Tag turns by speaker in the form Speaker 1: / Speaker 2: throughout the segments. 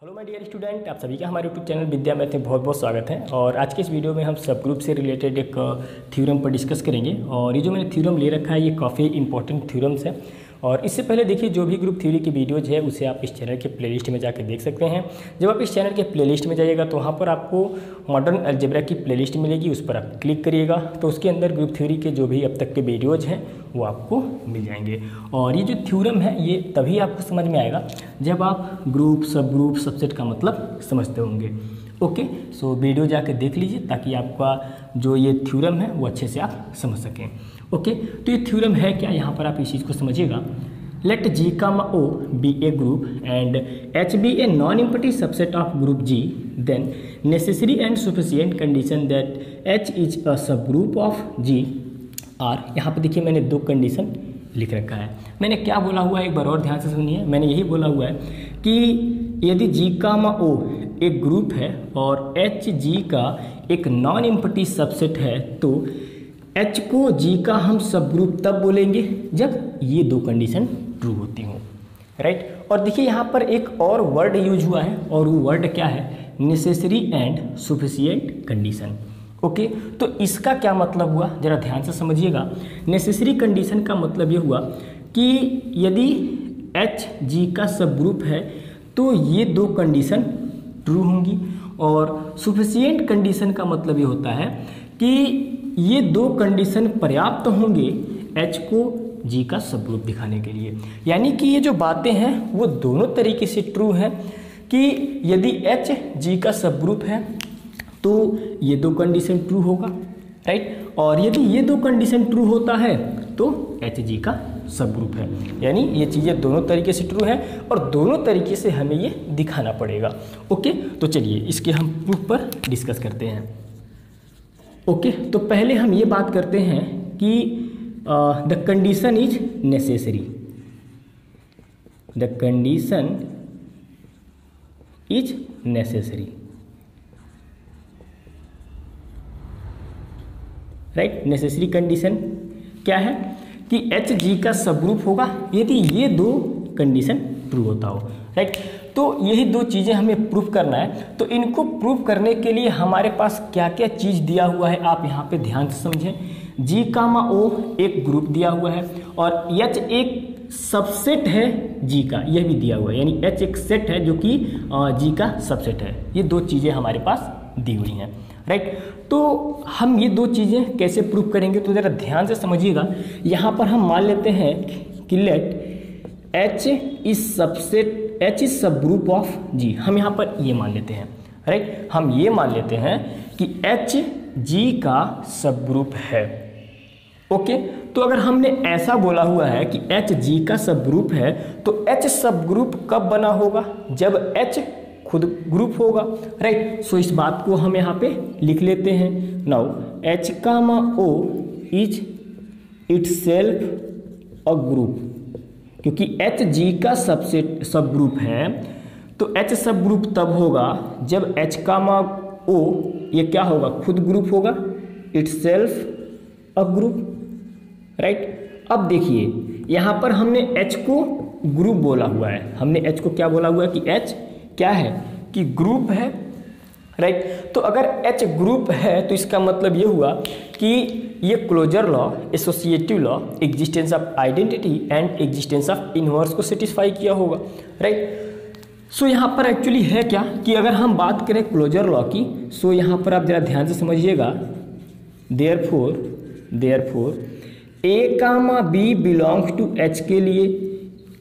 Speaker 1: Hello my dear student, आप सभी का हमारे यूट्यूब चैनल विद्या मैथ में बहुत बहुत स्वागत है। और आज के इस वीडियो में हम सब ग्रुप से रिलेटेड एक थ्योरम पर डिस्कस करेंगे। और ये जो मैंने थ्योरम ले रखा है ये काफ़ी इंपॉर्टेंट थ्योरम्स है। और इससे पहले देखिए, जो भी ग्रुप थ्योरी की वीडियोज है उसे आप इस चैनल के प्लेलिस्ट में जाकर देख सकते हैं। जब आप इस चैनल के प्लेलिस्ट में जाइएगा तो वहाँ पर आपको मॉडर्न अलजेब्रा की प्लेलिस्ट मिलेगी, उस पर आप क्लिक करिएगा तो उसके अंदर ग्रुप थ्योरी के जो भी अब तक के वीडियोज़ हैं वो आपको मिल जाएंगे। और ये जो थ्योरम है ये तभी आपको समझ में आएगा जब आप ग्रुप, सब ग्रुप, सबसेट का मतलब समझते होंगे। ओके, सो वीडियो जाकर देख लीजिए ताकि आपका जो ये थ्योरम है वो अच्छे से आप समझ सकें। ओके, तो ये थ्योरम है क्या, यहाँ पर आप इस चीज़ को समझिएगा। Let G, O be a group and H be a non-empty subset of group G, then necessary and sufficient condition that H is a subgroup of G are। यहाँ पर देखिए मैंने दो कंडीशन लिख रखा है। मैंने क्या बोला हुआ है एक बार और ध्यान से सुनिए। मैंने यही बोला हुआ है कि यदि G, O एक ग्रुप है और H G का एक नॉन एम्प्टी सबसेट है तो H को G का हम सब ग्रुप तब बोलेंगे जब ये दो कंडीशन ट्रू होती हो, राइट। और देखिए यहाँ पर एक और वर्ड यूज हुआ है और वो वर्ड क्या है, necessary and sufficient condition. Okay, तो इसका क्या मतलब हुआ जरा ध्यान से समझिएगा। नेसेसरी कंडीशन का मतलब ये हुआ कि यदि H G का सब ग्रुप है तो ये दो कंडीशन ट्रू होंगी। और सफिशिएंट कंडीशन का मतलब ये होता है कि ये दो कंडीशन पर्याप्त होंगे H को G का सब ग्रुप दिखाने के लिए। यानी कि ये जो बातें हैं वो दोनों तरीके से ट्रू हैं कि यदि H G का सब ग्रुप है तो ये दो कंडीशन ट्रू होगा, राइट। और यदि ये दो कंडीशन ट्रू होता है तो H G का सब ग्रुप है। यानी ये चीज़ें दोनों तरीके से ट्रू हैं और दोनों तरीके से हमें ये दिखाना पड़ेगा। ओके, तो चलिए इसके हम प्रूफ पर डिस्कस करते हैं। ओके, तो पहले हम ये बात करते हैं कि the condition is necessary. The condition is necessary, right. Necessary condition क्या है कि H G का सब ग्रुप होगा यदि ये दो कंडीशन ट्रू होता हो, राइट। तो यही दो चीज़ें हमें प्रूफ करना है। तो इनको प्रूफ करने के लिए हमारे पास क्या क्या चीज़ दिया हुआ है आप यहाँ पे ध्यान से समझें। G, O एक ग्रुप दिया हुआ है और H एक सबसेट है G का, यह भी दिया हुआ है। यानी H एक सेट है जो कि G का सबसेट है। ये दो चीज़ें हमारे पास दी हुई हैं, राइट। तो हम ये दो चीज़ें कैसे प्रूफ करेंगे तो ज़रा ध्यान से समझिएगा। यहाँ पर हम मान लेते हैं कि let H is subset, H is subgroup of G। हम यहाँ पर ये मान लेते हैं, राइट। हम ये मान लेते हैं कि H G का सब ग्रुप है। ओके, तो अगर हमने ऐसा बोला हुआ है कि H G का सब ग्रुप है तो H सब ग्रुप कब बना होगा, जब H खुद ग्रुप होगा, राइट। सो इस बात को हम यहाँ पे लिख लेते हैं। Now H, O is itself a group, क्योंकि H G का सबसेट सब ग्रुप है तो H सब ग्रुप तब होगा जब H, O ये क्या होगा, खुद ग्रुप होगा, इटसेल्फ अ ग्रुप, राइट। अब देखिए यहाँ पर हमने H को ग्रुप बोला हुआ है। हमने H को क्या बोला हुआ है कि H क्या है कि ग्रुप है, राइट। तो अगर H ग्रुप है तो इसका मतलब ये हुआ कि ये closure law, associative law, existence of identity and existence of inverse को सेटिस्फाई किया होगा, राइट। सो यहाँ पर एक्चुअली है क्या कि अगर हम बात करें क्लोजर लॉ की, सो यहाँ पर आप जरा ध्यान से समझिएगा। Therefore A, B belongs to H के लिए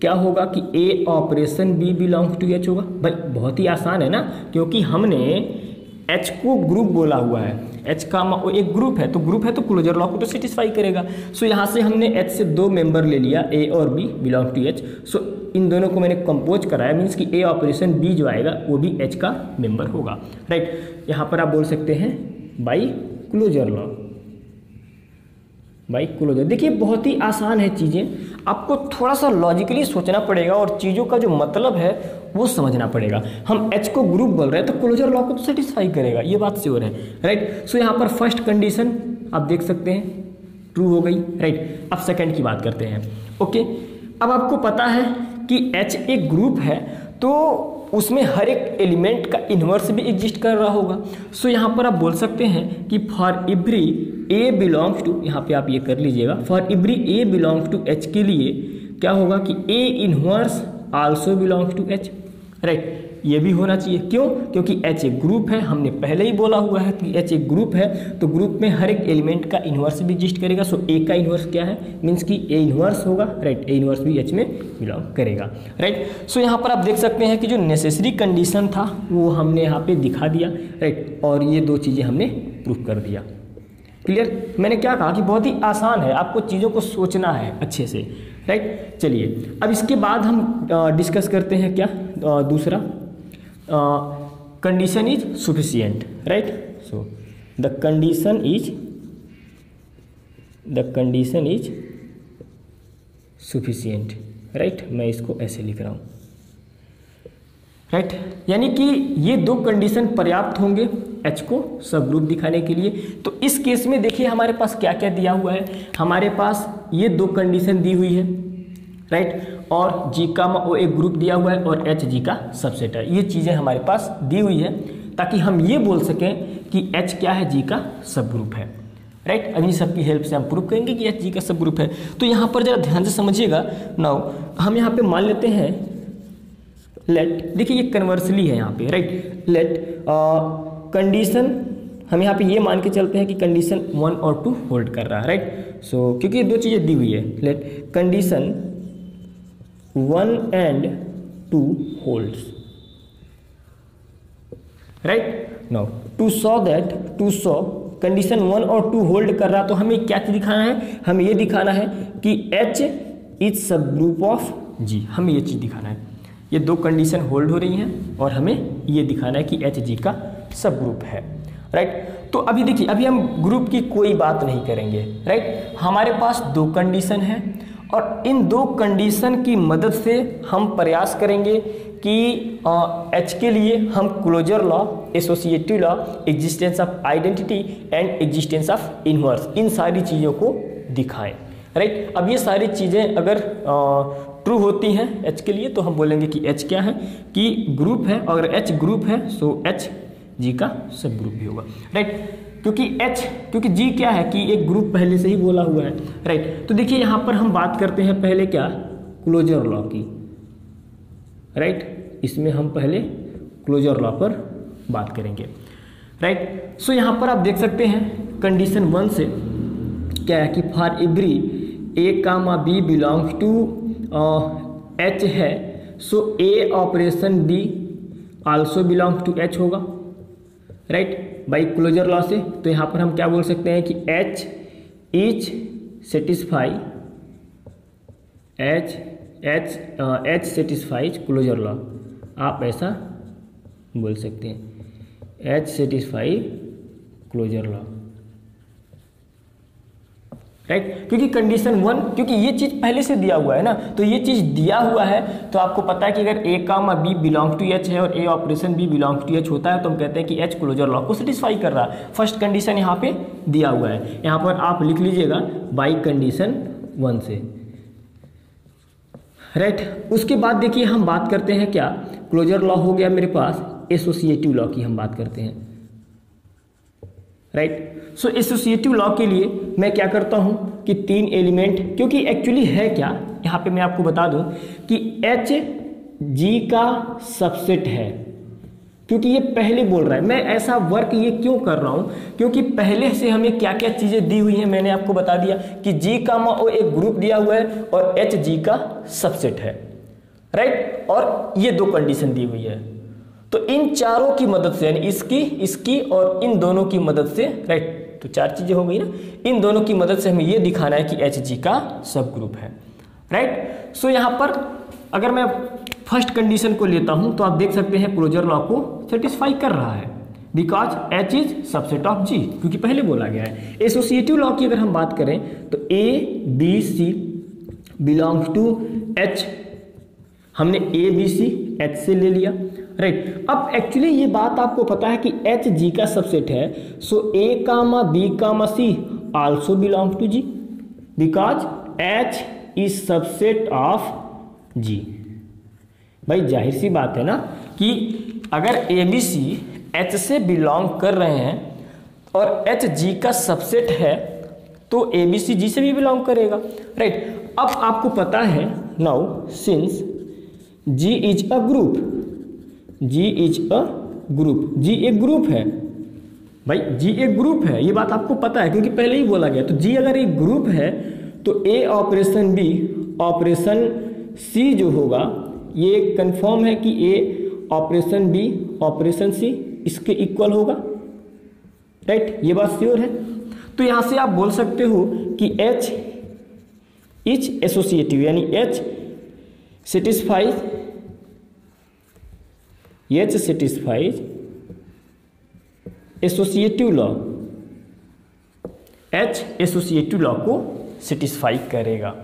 Speaker 1: क्या होगा कि A operation B belongs to H होगा। भाई बहुत ही आसान है ना, क्योंकि हमने H को ग्रुप बोला हुआ है। H, O एक ग्रुप है तो क्लोजर लॉ को तो सेटिस्फाई करेगा। सो यहाँ से हमने H से दो मेंबर ले लिया, A और B बिलोंग टू H। सो इन दोनों को मैंने कंपोज कराया, मीन्स कि A ऑपरेशन B जो आएगा वो भी H का मेंबर होगा, राइट। यहाँ पर आप बोल सकते हैं by closure law, by closure. देखिए बहुत ही आसान है चीज़ें, आपको थोड़ा सा लॉजिकली सोचना पड़ेगा और चीज़ों का जो मतलब है वो समझना पड़ेगा। हम H को ग्रुप बोल रहे हैं तो क्लोजर लॉ को तो सेटिस्फाई करेगा, ये बात श्योर है, राइट। सो यहाँ पर फर्स्ट कंडीशन आप देख सकते हैं ट्रू हो गई, राइट। अब सेकंड की बात करते हैं। ओके, अब आपको पता है कि H एक ग्रुप है तो उसमें हर एक एलिमेंट का इन्वर्स भी एग्जिस्ट कर रहा होगा। सो यहाँ पर आप बोल सकते हैं कि for every A belongs to, यहाँ पे आप ये कर लीजिएगा, for every A belongs to H के लिए क्या होगा कि A inverse also belongs to H, right. ये भी होना चाहिए, क्यों? क्योंकि एच एक ग्रुप है, हमने पहले ही बोला हुआ है कि एच एक ग्रुप है, तो ग्रुप में हर एक एलिमेंट का इन्वर्स भी एग्जिस्ट करेगा। सो ए का इन्वर्स क्या है, मीन्स कि ए इन्वर्स होगा, राइट। ए इन्वर्स भी एच में बिलोंग करेगा, राइट। सो यहाँ पर आप देख सकते हैं कि जो नेसेसरी कंडीशन था वो हमने यहाँ पे दिखा दिया, राइट, और ये दो चीज़ें हमने प्रूफ कर दिया। क्लियर? मैंने क्या कहा कि बहुत ही आसान है, आपको चीज़ों को सोचना है अच्छे से, राइट। चलिए अब इसके बाद हम डिस्कस करते हैं क्या, दूसरा condition is sufficient, right. So the condition is sufficient, right. मैं इसको ऐसे लिख रहा हूँ, राइट। यानी कि ये दो कंडीशन पर्याप्त होंगे एच को सब ग्रुप दिखाने के लिए। तो इस केस में देखिए हमारे पास क्या क्या दिया हुआ है, हमारे पास ये दो कंडीशन दी हुई है, राइट, और जी का वो एक ग्रुप दिया हुआ है और एच जी का सबसेट है। ये चीज़ें हमारे पास दी हुई है ताकि हम ये बोल सकें कि एच क्या है, जी का सब ग्रुप है, राइट। अब इन सब की हेल्प से हम प्रूव करेंगे कि एच जी का सब ग्रुप है। तो यहाँ पर जरा ध्यान से समझिएगा। नाउ हम यहाँ पे मान लेते हैं लेट, देखिए ये कन्वर्सली है यहाँ पे, राइट। लेट कंडीशन, हम यहाँ पे ये मान के चलते हैं कि कंडीशन 1 और 2 होल्ड कर रहा है, राइट। सो क्योंकि ये दो चीज़ें दी हुई है, let condition 1 and 2 holds, right। now to show condition 1 और 2 होल्ड कर रहा, तो हमें क्या दिखाना है, हमें ये दिखाना है कि H is subgroup of G, हमें ये चीज़ दिखाना है। ये दो कंडीशन होल्ड हो रही हैं और हमें ये दिखाना है कि H G का सब ग्रुप है, राइट। तो अभी देखिए, अभी हम ग्रुप की कोई बात नहीं करेंगे, राइट। हमारे पास दो कंडीशन है और इन दो कंडीशन की मदद से हम प्रयास करेंगे कि एच के लिए हम closure law, associative law, existence of identity and existence of inverse, इन सारी चीज़ों को दिखाएं, राइट। अब ये सारी चीज़ें अगर ट्रू होती हैं एच के लिए तो हम बोलेंगे कि एच क्या है, कि ग्रुप है, और एच ग्रुप है सो एच जी का सब ग्रुप भी होगा, राइट। क्योंकि जी क्या है कि एक ग्रुप पहले से ही बोला हुआ है, राइट। तो देखिए यहाँ पर हम बात करते हैं पहले क्या, क्लोजर लॉ की, राइट। इसमें हम पहले क्लोजर लॉ पर बात करेंगे, राइट। सो यहाँ पर आप देख सकते हैं कंडीशन 1 से क्या है कि for every A comma B belongs to H है, so A operation B also belongs to H होगा, राइट, बाई क्लोजर लॉ से। तो यहाँ पर हम क्या बोल सकते हैं कि H is satisfy, H satisfies closure law, आप ऐसा बोल सकते हैं, H satisfy closure law, right. क्योंकि कंडीशन 1, क्योंकि ये चीज़ पहले से दिया हुआ है ना, तो ये चीज़ दिया हुआ है तो आपको पता है कि अगर A comma B belong to H है और A operation B belong to H होता है तो हम कहते हैं कि एच क्लोजर लॉ को सेटिस्फाई कर रहा है। फर्स्ट कंडीशन यहाँ पे दिया हुआ है, यहाँ पर आप लिख लीजिएगा बाई कंडीशन 1 से, राइट। उसके बाद देखिए हम बात करते हैं क्या, क्लोजर लॉ हो गया मेरे पास, एसोसिएटिव लॉ की हम बात करते हैं, राइट। सो एसोसिएटिव लॉ के लिए मैं क्या करता हूं कि 3 एलिमेंट, क्योंकि एक्चुअली है क्या, यहाँ पे मैं आपको बता दूं कि एच जी का सबसेट है, क्योंकि ये पहले बोल रहा है। मैं ऐसा वर्क ये क्यों कर रहा हूँ, क्योंकि पहले से हमें क्या क्या चीज़ें दी हुई हैं मैंने आपको बता दिया कि जी का वो एक ग्रुप दिया हुआ है और एच जी का सबसेट है, राइट, और ये दो कंडीशन दी हुई है। तो इन चारों की मदद से, यानी इसकी और इन दोनों की मदद से, राइट, तो 4 चीजें हो गई ना, इन दोनों की मदद से हमें ये दिखाना है कि एच जी का सब ग्रुप है, राइट। सो यहाँ पर अगर मैं फर्स्ट कंडीशन को लेता हूं तो आप देख सकते हैं क्लोजर लॉ को सेटिस्फाई कर रहा है, because H is subset of G, क्योंकि पहले बोला गया है। एसोसिएटिव लॉ की अगर हम बात करें तो A B C belongs to H, हमने ए बी सी एच से ले लिया, राइट। अब एक्चुअली ये बात आपको पता है कि एच जी का सबसेट है, so A comma B comma C also belong to G, because H is subset of G. भाई जाहिर सी बात है ना, कि अगर ABC H से बिलोंग कर रहे हैं और H G का सबसेट है तो ABC G से भी बिलोंग करेगा, राइट। अब आपको पता है now since G is a group, G is a group, G एक ग्रुप है भाई, G एक ग्रुप है, ये बात आपको पता है क्योंकि पहले ही बोला गया। तो G अगर एक ग्रुप है तो A operation B operation C जो होगा ये कंफर्म है कि A operation B operation C इसके इक्वल होगा, राइट, ये बात श्योर है। तो यहाँ से आप बोल सकते हो कि H इज एसोसिएटिव, यानी H satisfies associative law, H associative law को सेटिस्फाई करेगा,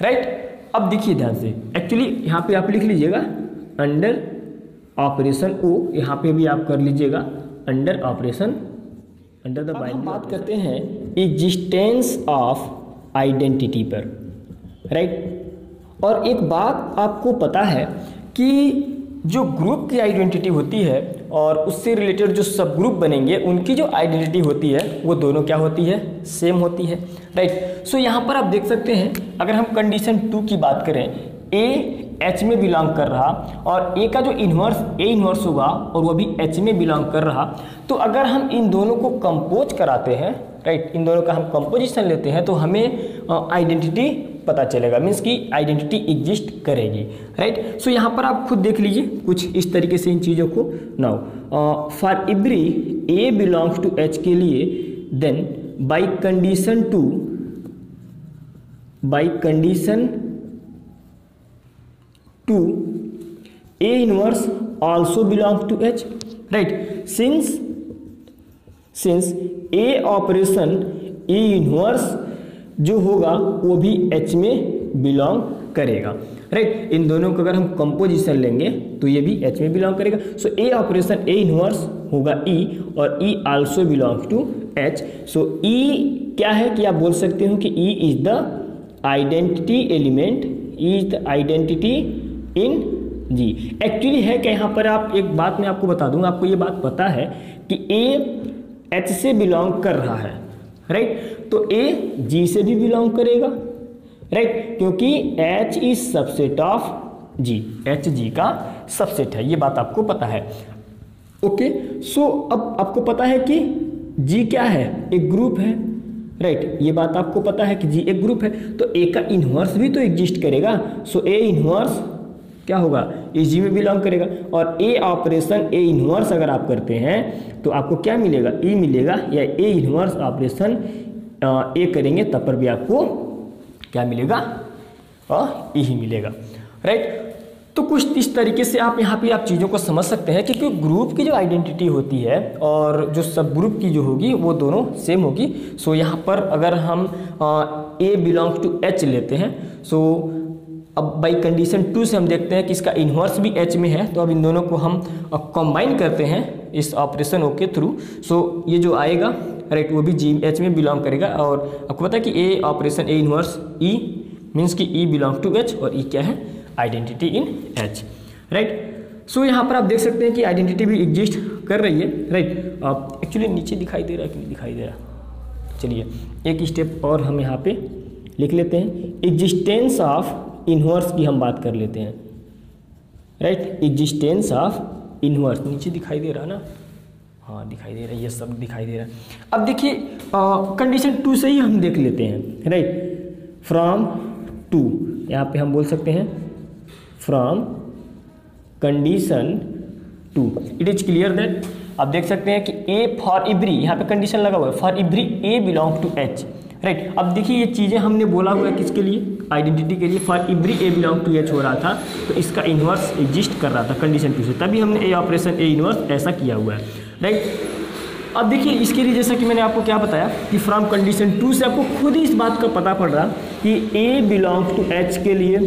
Speaker 1: राइट। अब देखिए ध्यान से, एक्चुअली यहाँ पे आप लिख लीजिएगा अंडर ऑपरेशन O, यहाँ पे भी आप कर लीजिएगा under operation under the binary. बात करते हैं एग्जिस्टेंस ऑफ आइडेंटिटी पर, राइट। और एक बात आपको पता है कि जो ग्रुप की आइडेंटिटी होती है और उससे रिलेटेड जो सब ग्रुप बनेंगे उनकी जो आइडेंटिटी होती है वो दोनों क्या होती है, सेम होती है, राइट। सो यहाँ पर आप देख सकते हैं अगर हम कंडीशन 2 की बात करें, A H में बिलोंग कर रहा और A का जो इन्वर्स A इन्वर्स होगा और वो भी H में बिलोंग कर रहा, तो अगर हम इन दोनों को कंपोज कराते हैं, राइट, इन दोनों का हम कंपोजिशन लेते हैं तो हमें आइडेंटिटी पता चलेगा, मीन्स कि आइडेंटिटी एग्जिस्ट करेगी, राइट। सो यहाँ पर आप खुद देख लीजिए कुछ इस तरीके से इन चीज़ों को। Now for every A belongs to H के लिए then by condition 2 A inverse also belongs to H, right, since A operation A inverse जो होगा वो भी H में बिलोंग करेगा, राइट। इन दोनों को अगर हम कंपोजिशन लेंगे तो ये भी H में बिलोंग करेगा। So A operation A inverse होगा E और E also belongs to H। So E क्या है कि आप बोल सकते हो कि E is the identity element, E is the identity in G। Actually है कि यहाँ पर आप एक बात मैं आपको बता दूंगा, आपको ये बात पता है कि A H से बिलोंग कर रहा है, राइट, तो A G से भी बिलोंग करेगा, राइट, क्योंकि H is subset of G, H G का सबसेट है, ये बात आपको पता है, ओके। सो अब आपको पता है कि G क्या है, एक ग्रुप है, राइट, ये बात आपको पता है कि G एक ग्रुप है, तो A का इन्वर्स भी तो एग्जिस्ट करेगा। सो A इन्वर्स क्या होगा, ये G में बिलोंग करेगा और A ऑपरेशन A इन्वर्स अगर आप करते हैं तो आपको क्या मिलेगा, E मिलेगा, या A इन्वर्स ऑपरेशन A करेंगे तब पर भी आपको क्या मिलेगा, E ही मिलेगा, राइट। तो कुछ इस तरीके से आप यहाँ पे आप चीज़ों को समझ सकते हैं कि ग्रुप की जो आइडेंटिटी होती है और जो सब ग्रुप की जो होगी वो दोनों सेम होगी। सो यहाँ पर अगर हम A बिलोंग्स टू H लेते हैं, सो अब बाई कंडीशन 2 से हम देखते हैं कि इसका इन्वर्स भी H में है, तो अब इन दोनों को हम कंबाइन करते हैं इस ऑपरेशन O के थ्रू। सो ये जो आएगा, राइट, वो भी H में बिलोंग करेगा और आपको पता है कि A operation A inverse E means कि E बिलोंग टू H और E क्या है, identity in H, right. So यहाँ पर आप देख सकते हैं कि आइडेंटिटी भी एग्जिस्ट कर रही है, राइट। आप एक्चुअली नीचे दिखाई दे रहा है कि नहीं दिखाई दे रहा, चलिए एक स्टेप और हम यहाँ पे लिख लेते हैं। एग्जिस्टेंस ऑफ इन्वर्स की हम बात कर लेते हैं, राइट, एग्जिस्टेंस ऑफ इन्वर्स, नीचे दिखाई दे रहा ना, हाँ दिखाई दे रहा है, ये सब दिखाई दे रहा है। अब देखिए कंडीशन 2 से ही हम देख लेते हैं, राइट, फ्रॉम 2, यहाँ पे हम बोल सकते हैं from condition 2 it is clear that, आप देख सकते हैं कि A फॉर एवरी, यहाँ पे कंडीशन लगा हुआ है, for every A belong to H, right. अब देखिए ये चीज़ें हमने बोला हुआ है किसके लिए, आइडेंटिटी के लिए, for every A belong to H हो रहा था तो इसका इन्वर्स एग्जिस्ट कर रहा था कंडीशन 2 से, तभी हमने A ऑपरेशन A इन्वर्स ऐसा किया हुआ है, राइट। अब देखिए इसके लिए जैसा कि मैंने आपको क्या बताया कि फ्रॉम कंडीशन 2 से आपको खुद ही इस बात का पता पड़ रहा कि A बिलोंग्स टू H के लिए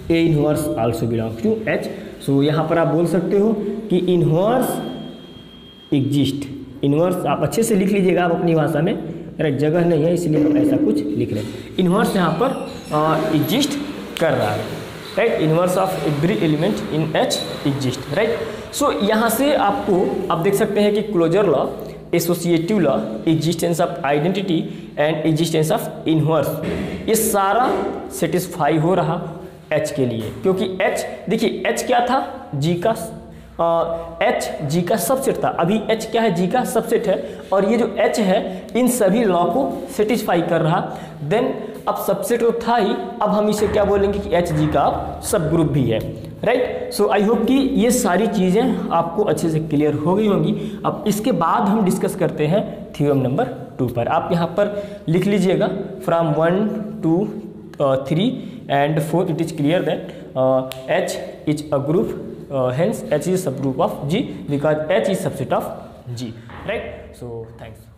Speaker 1: A inverse also belongs to H। सो यहाँ पर आप बोल सकते हो कि इन्वर्स एग्जिस्ट, इन्वर्स आप अच्छे से लिख लीजिएगा आप अपनी भाषा में, राइट, जगह नहीं है इसलिए हम ऐसा कुछ लिख रहे हैं, इन्वर्स यहाँ पर एग्जिस्ट कर रहा है, right, inverse of every element in H exist, right. So यहाँ से आपको आप देख सकते हैं कि closure law, associative law, existence of identity and existence of inverse, ये सारा सेटिस्फाई हो रहा H के लिए, क्योंकि H देखिए H क्या था, G का H G का सबसेट था। अभी H क्या है, G का सबसेट है, और ये जो H है इन सभी लॉ को सेटिस्फाई कर रहा। देन अब सबसेट तो था ही, अब हम इसे क्या बोलेंगे कि H G का सब ग्रुप भी है, राइट। सो आई होप कि ये सारी चीज़ें आपको अच्छे से क्लियर हो गई होंगी। अब इसके बाद हम डिस्कस करते हैं थ्योरम नंबर 2 पर। आप यहाँ पर लिख लीजिएगा from 1 to 3 and 4 it is clear that H is a group, hence H is a subgroup of G because H is subset of G, right? So thanks.